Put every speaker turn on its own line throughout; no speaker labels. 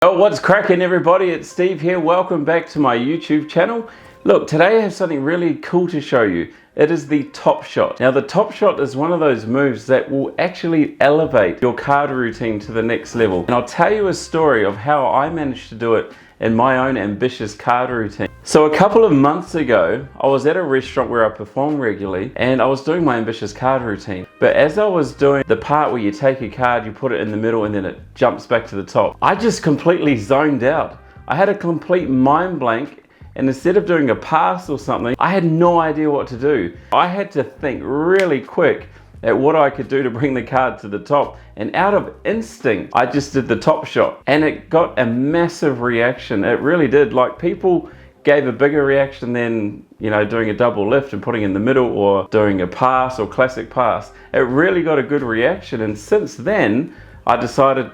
Oh, what's cracking everybody? It's Steve here. Welcome back to my YouTube channel. Look, today I have something really cool to show you. It is the top shot. Now the top shot is one of those moves that will actually elevate your card routine to the next level. And I'll tell you a story of how I managed to do it in my own ambitious card routine. So a couple of months ago, I was at a restaurant where I perform regularly and I was doing my ambitious card routine. But as I was doing the part where you take a card, you put it in the middle and then it jumps back to the top, I just completely zoned out. I had a complete mind blank, and instead of doing a pass or something, I had no idea what to do. I had to think really quick at what I could do to bring the card to the top, and out of instinct I just did the top shot and it got a massive reaction. It really did. Like, people gave a bigger reaction than, you know, doing a double lift and putting in the middle or doing a pass or classic pass. It really got a good reaction, and since then I decided,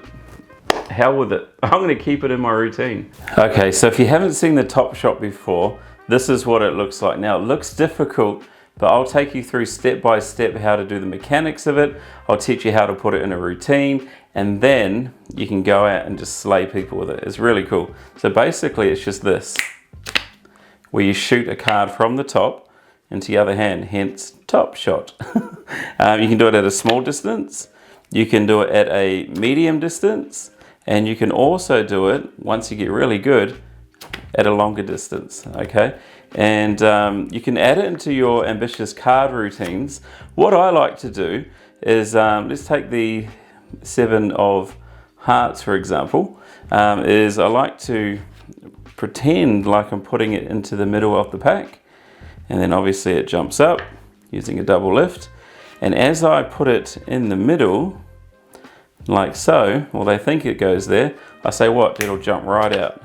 hell with it, I'm going to keep it in my routine. Okay, so if you haven't seen the top shot before, this is what it looks like. Now it looks difficult, but I'll take you through step by step how to do the mechanics of it. I'll teach you how to put it in a routine, and then you can go out and just slay people with it. It's really cool. So basically it's just this, where you shoot a card from the top into the other hand, hence top shot. You can do it at a small distance, you can do it at a medium distance, and you can also do it, once you get really good, at a longer distance, okay? And you can add it into your ambitious card routines. What I like to do is, let's take the 7 of hearts for example, is I like to pretend like I'm putting it into the middle of the pack, and then obviously it jumps up using a double lift, and as I put it in the middle like so, well, they think it goes there, I say what, it'll jump right out,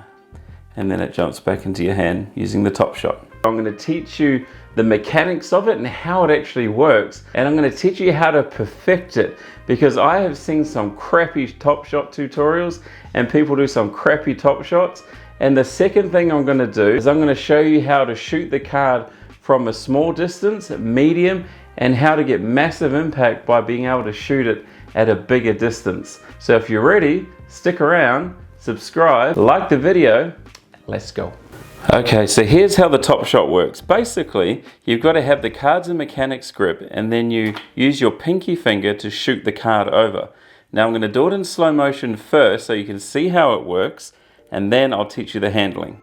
and then it jumps back into your hand using the top shot. I'm going to teach you the mechanics of it and how it actually works, and I'm going to teach you how to perfect it, because I have seen some crappy top shot tutorials and people do some crappy top shots. And the second thing I'm going to do is I'm going to show you how to shoot the card from a small distance, medium, and how to get massive impact by being able to shoot it at a bigger distance. So if you're ready, stick around, subscribe, like the video, let's go. Okay, so here's how the top shot works. Basically, you've got to have the cards in mechanics grip, and then you use your pinky finger to shoot the card over. Now I'm going to do it in slow motion first so you can see how it works, and then I'll teach you the handling.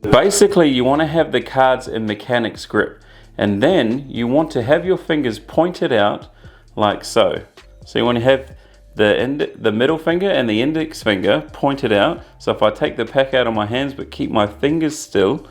Basically, you want to have the cards in mechanics grip, and then you want to have your fingers pointed out like so. So you want to have the middle finger and the index finger pointed out. So if I take the pack out of my hands but keep my fingers still,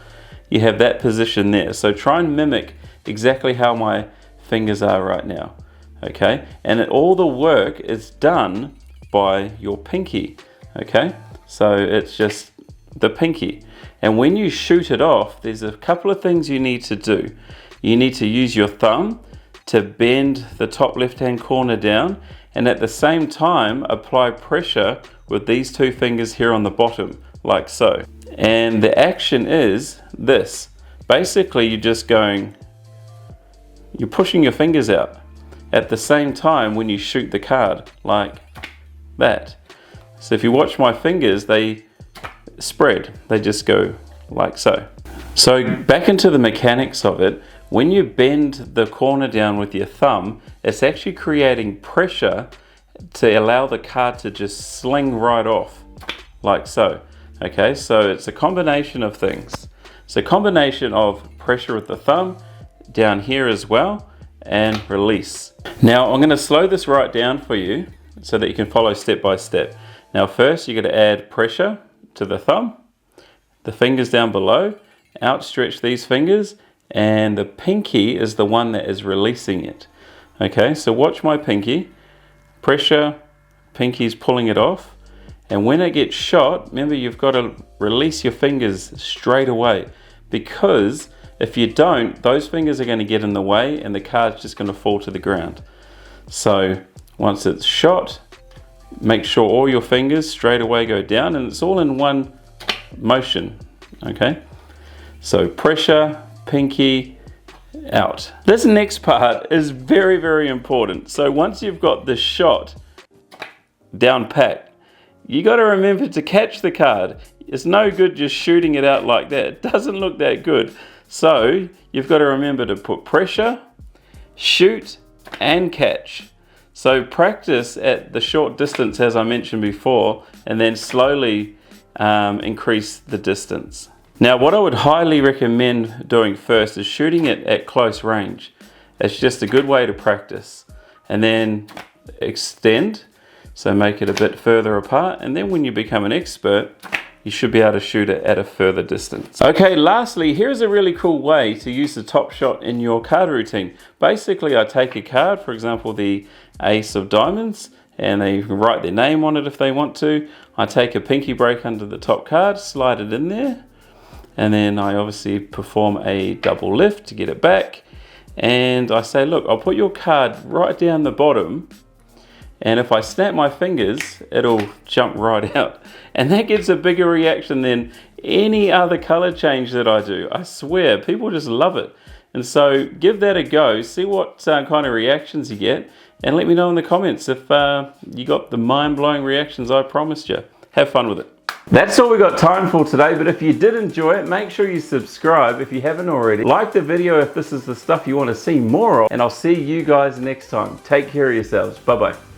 you have that position there. So try and mimic exactly how my fingers are right now, okay? And all the work is done by your pinky, okay? So it's just the pinky. And when you shoot it off, there's a couple of things you need to do. You need to use your thumb to bend the top left-hand corner down, and at the same time apply pressure with these 2 fingers here on the bottom, like so. And the action is this. Basically, you're pushing your fingers out at the same time when you shoot the card, like that. So if you watch my fingers, they spread, they just go like so. So back into the mechanics of it, when you bend the corner down with your thumb, it's actually creating pressure to allow the card to just sling right off, like so. Okay, so it's a combination of things. It's a combination of pressure with the thumb, down here as well, and release. Now I'm going to slow this right down for you so that you can follow step by step. Now first you're going to add pressure to the thumb, the fingers down below, outstretch these fingers, and the pinky is the one that is releasing it. Okay, so watch my pinky, pressure, pinky's pulling it off, and when it gets shot, remember you've got to release your fingers straight away, because if you don't, those fingers are going to get in the way and the card's just going to fall to the ground. So once it's shot, make sure all your fingers straight away go down, and it's all in one motion, okay? So pressure, pinky, out. This next part is very, very important. So once you've got the shot down pat, you got to remember to catch the card. It's no good just shooting it out like that. It doesn't look that good. So you've got to remember to put pressure, shoot, and catch. So practice at the short distance as I mentioned before, and then slowly increase the distance. Now what I would highly recommend doing first is shooting it at close range. It's just a good way to practice. And then extend, so make it a bit further apart, and then when you become an expert, you should be able to shoot it at a further distance. Okay, lastly, here's a really cool way to use the top shot in your card routine. Basically, I take a card, for example, the Ace of Diamonds, and they write their name on it if they want to. I take a pinky break under the top card, slide it in there, and then I obviously perform a double lift to get it back. And I say, look, I'll put your card right down the bottom, and if I snap my fingers, it'll jump right out. And that gets a bigger reaction than any other color change that I do. I swear, people just love it. And so give that a go, see what kind of reactions you get, and let me know in the comments if you got the mind-blowing reactions I promised you. Have fun with it. That's all we got time for today, but if you did enjoy it, make sure you subscribe if you haven't already. Like the video if this is the stuff you want to see more of, and I'll see you guys next time. Take care of yourselves. Bye-bye.